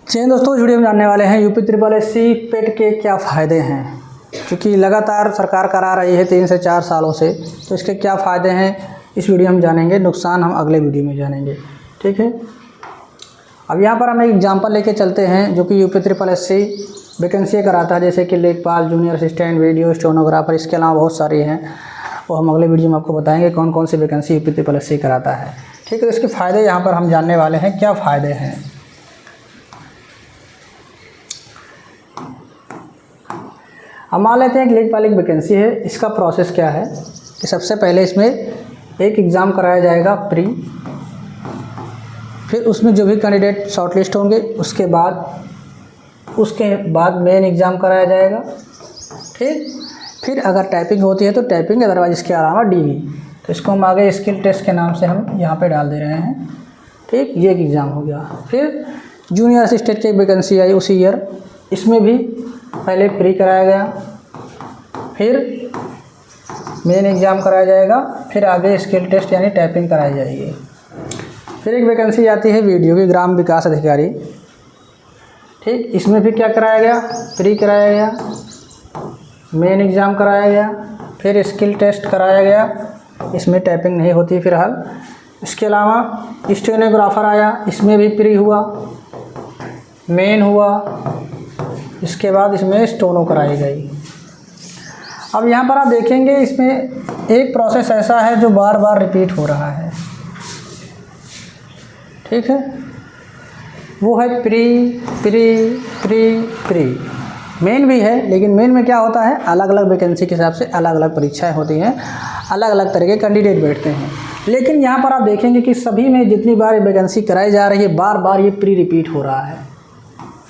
चलिए दोस्तों, इस वीडियो में जानने वाले हैं यूपी ट्रिपल एससी पेट के क्या फ़ायदे हैं। क्योंकि लगातार सरकार करा रही है 3 से 4 सालों से, तो इसके क्या फ़ायदे हैं इस वीडियो में जानेंगे। नुकसान हम अगले वीडियो में जानेंगे, ठीक है। अब यहाँ पर हम एक एग्जांपल लेके चलते हैं जो कि यूपी ट्रिपल एससी वैकेंसी कराता है, जैसे कि लेखपाल, जूनियर असिस्टेंट, वीडियो स्टेनोग्राफर। इसके अलावा बहुत सारी हैं, वो हम अगले वीडियो में आपको बताएंगे कौन कौन सी वैकेंसी यूपी ट्रिपल एससी कराता है, ठीक है। तो इसके फ़ायदे यहाँ पर हम जानने वाले हैं, क्या फ़ायदे हैं। हम मान लेते हैं कि लेखपाल एक वैकेंसी है। इसका प्रोसेस क्या है कि सबसे पहले इसमें एक एग्ज़ाम कराया जाएगा प्री, फिर उसमें जो भी कैंडिडेट शॉर्टलिस्ट होंगे उसके बाद मेन एग्ज़ाम कराया जाएगा, ठीक। फिर अगर टाइपिंग होती है तो टाइपिंग, अदरवाइज इसके अलावा डीवी। तो इसको हम आगे स्किल टेस्ट के नाम से हम यहाँ पे डाल दे रहे हैं, ठीक। ये एक एग्ज़ाम हो गया। फिर जूनियर असिस्टेंट की वैकेंसी आई उसी ईयर, इसमें भी पहले प्री कराया गया, फिर मेन एग्ज़ाम कराया जाएगा, फिर आगे स्किल टेस्ट यानी टाइपिंग कराई जाएगी। फिर एक वैकेंसी आती है वीडियो की, ग्राम विकास अधिकारी, ठीक। इसमें भी क्या कराया गया, प्री कराया गया, मेन एग्ज़ाम कराया गया, फिर स्किल टेस्ट कराया गया। इसमें टाइपिंग नहीं होती फ़िलहाल। इसके अलावा स्टेनोग्राफर आया, इसमें भी प्री हुआ, मेन हुआ, इसके बाद इसमें स्टोनो कराई गई। अब यहाँ पर आप देखेंगे इसमें एक प्रोसेस ऐसा है जो बार बार रिपीट हो रहा है, ठीक है। वो है pre pre pre pre. Main भी है, लेकिन मेन में क्या होता है, अलग अलग वैकेंसी के हिसाब से अलग अलग परीक्षाएं होती हैं, अलग अलग तरह के कैंडिडेट बैठते हैं। लेकिन यहाँ पर आप देखेंगे कि सभी में जितनी बार वैकेंसी कराई जा रही है, बार बार ये प्री रिपीट हो रहा है।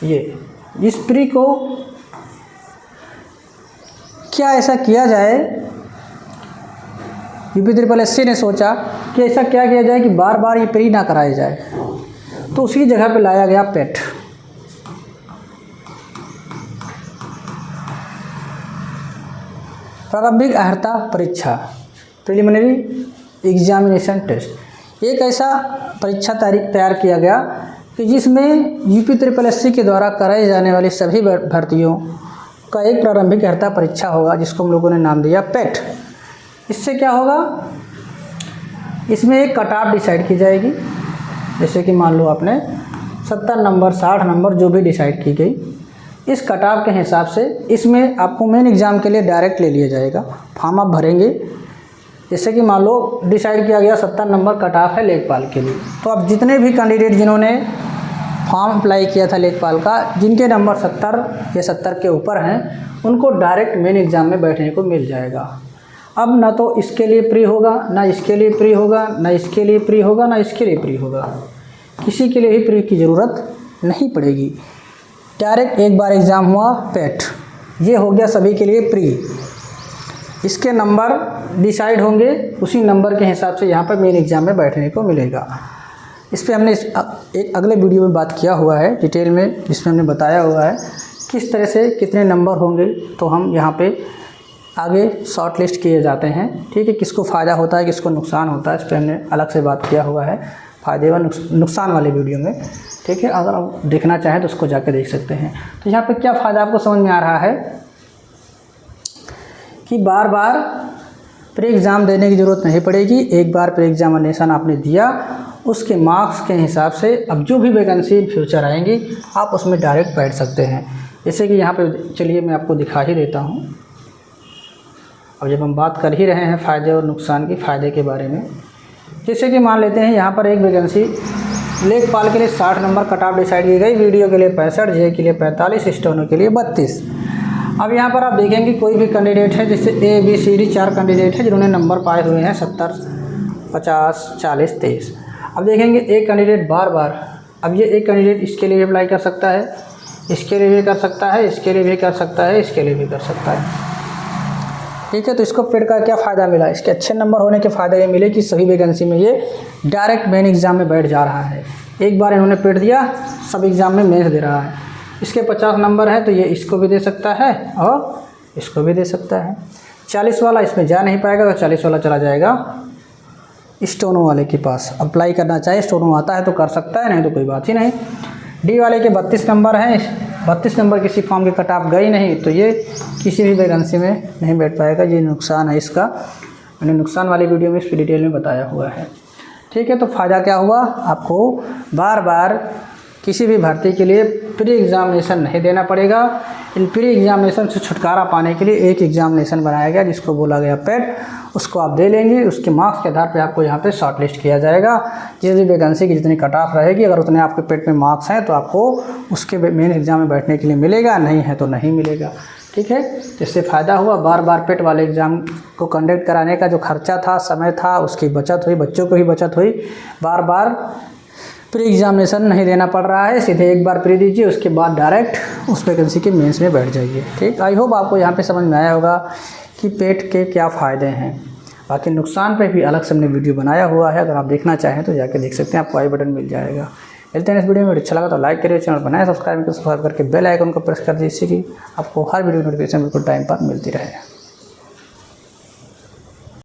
ये इस प्री को क्या ऐसा किया जाए, यूपी ट्रिपल एससी ने सोचा कि ऐसा क्या किया जाए कि बार बार ये प्री ना कराया जाए। तो उसकी जगह पे लाया गया पेट। प्रारंभिक अर्हता परीक्षा, प्रिलिमिनरी एग्जामिनेशन टेस्ट। एक ऐसा परीक्षा तैयार किया गया कि जिसमें यूपी ट्रिपल एससी के द्वारा कराई जाने वाली सभी भर्तियों का एक प्रारंभिक अर्हता परीक्षा होगा, जिसको हम लोगों ने नाम दिया पेट। इससे क्या होगा, इसमें एक कट ऑफ डिसाइड की जाएगी। जैसे कि मान लो आपने 70 नंबर 60 नंबर जो भी डिसाइड की गई, इस कट ऑफ के हिसाब से इसमें आपको मेन एग्ज़ाम के लिए डायरेक्ट ले लिया जाएगा। फॉर्म आप भरेंगे, जैसे कि मान लो डिसाइड किया गया 70 नंबर कट ऑफ है लेखपाल के लिए, तो अब जितने भी कैंडिडेट जिन्होंने फॉर्म अप्लाई किया था लेखपाल का, जिनके नंबर 70 या 70 के ऊपर हैं, उनको डायरेक्ट मेन एग्ज़ाम में बैठने को मिल जाएगा। अब ना तो इसके लिए प्री होगा, ना इसके लिए प्री होगा, ना इसके लिए प्री होगा, ना इसके लिए प्री होगा। किसी के लिए ही प्री की ज़रूरत नहीं पड़ेगी। डायरेक्ट एक बार एग्ज़ाम हुआ पेट, ये हो गया सभी के लिए प्री। इसके नंबर डिसाइड होंगे, उसी नंबर के हिसाब से यहाँ पर मेन एग्ज़ाम में बैठने को मिलेगा। इस पर हमने एक अगले वीडियो में बात किया हुआ है डिटेल में, जिसमें हमने बताया हुआ है किस तरह से कितने नंबर होंगे तो हम यहाँ पे आगे शॉर्ट लिस्ट किए जाते हैं, ठीक है। किसको फ़ायदा होता है, किसको नुकसान होता है, इस पर हमने अलग से बात किया हुआ है फ़ायदे व नुकसान वाले वीडियो में, ठीक है। अगर आप देखना चाहें तो उसको जाके देख सकते हैं। तो यहाँ पे क्या फ़ायदा आपको समझ में आ रहा है कि बार बार प्री एग्ज़ाम देने की ज़रूरत नहीं पड़ेगी। एक बार प्री एग्जामिनेशन आपने दिया, उसके मार्क्स के हिसाब से अब जो भी वैकेंसी फ्यूचर आएंगी आप उसमें डायरेक्ट बैठ सकते हैं। जैसे कि यहाँ पे चलिए मैं आपको दिखा ही देता हूँ। अब जब हम बात कर ही रहे हैं फ़ायदे और नुकसान की, फ़ायदे के बारे में, जैसे कि मान लेते हैं यहाँ पर एक वैकेंसी लेखपाल के लिए 60 नंबर कट ऑफ डिसाइड की गई, वीडियो के लिए 65, जे के लिए 45, स्टेनो के लिए 32। अब यहाँ पर आप देखेंगे कोई भी कैंडिडेट है, जैसे A B C D 4 candidate है जिन्होंने नंबर पाए हुए हैं 70 50 40 23। अब देखेंगे एक कैंडिडेट बार बार, अब ये एक कैंडिडेट इसके लिए भी अप्लाई कर सकता है, इसके लिए भी कर सकता है, इसके लिए भी कर सकता है, इसके लिए भी कर सकता है, ठीक है। तो इसको पेट का क्या फ़ायदा मिला, इसके अच्छे नंबर होने के फ़ायदे ये मिले कि सभी वैकेंसी में ये डायरेक्ट मेन एग्ज़ाम में बैठ जा रहा है। एक बार इन्होंने पेट दिया, सब एग्ज़ाम में मेंस दे रहा है। इसके 50 नंबर है तो ये इसको भी दे सकता है और इसको भी दे सकता है। 40 वाला इसमें जा नहीं पाएगा तो 40 वाला चला जाएगा स्टोनो वाले के पास। अप्लाई करना चाहे स्टोनो आता है तो कर सकता है, नहीं तो कोई बात ही नहीं। डी वाले के 32 नंबर हैं, 32 नंबर किसी फॉर्म के कट ऑफ गई नहीं तो ये किसी भी वैकेंसी में नहीं बैठ पाएगा। ये नुकसान है इसका, मैंने नुकसान वाली वीडियो में इसकी डिटेल में बताया हुआ है। ठीक है, तो फ़ायदा क्या हुआ, आपको बार बार किसी भी भर्ती के लिए प्री एग्ज़ामिनेशन नहीं देना पड़ेगा। इन प्री एग्ज़ामिनेशन से छुटकारा पाने के लिए एक एग्ज़ामिनेशन बनाया गया जिसको बोला गया पेट, उसको आप दे लेंगे, उसके मार्क्स के आधार पे आपको यहाँ पे शॉर्ट लिस्ट किया जाएगा। जिस भी वैकेंसी की जितनी कट ऑफ रहेगी, अगर उतने आपके पेट में मार्क्स हैं तो आपको उसके मेन एग्ज़ाम में बैठने के लिए मिलेगा, नहीं है तो नहीं मिलेगा। ठीक है, तो इससे फ़ायदा हुआ, बार बार पेट वाले एग्ज़ाम को कंडक्ट कराने का जो खर्चा था, समय था, उसकी बचत हुई, बच्चों को भी बचत हुई। बार बार प्री एग्ज़ामिनेशन नहीं देना पड़ रहा है, सीधे एक बार प्री दीजिए, उसके बाद डायरेक्ट उस वैकेंसी के मेंस में बैठ जाइए। ठीक, आई होप आपको यहाँ पे समझ में आया होगा कि पेट के क्या फ़ायदे हैं। बाकी नुकसान पे भी अलग से हमने वीडियो बनाया हुआ है, अगर आप देखना चाहें तो जाके देख सकते हैं, आपको आई बटन मिल जाएगा। मिलते हैं इस वीडियो में, अच्छा लगा तो लाइक करिए, चैनल बनाए सब्सक्राइब करके बेल आइकन को प्रेस कर दीजिए कि आपको हर वीडियो नोटिफिकेशन बिल्कुल टाइम पर मिलती रहे।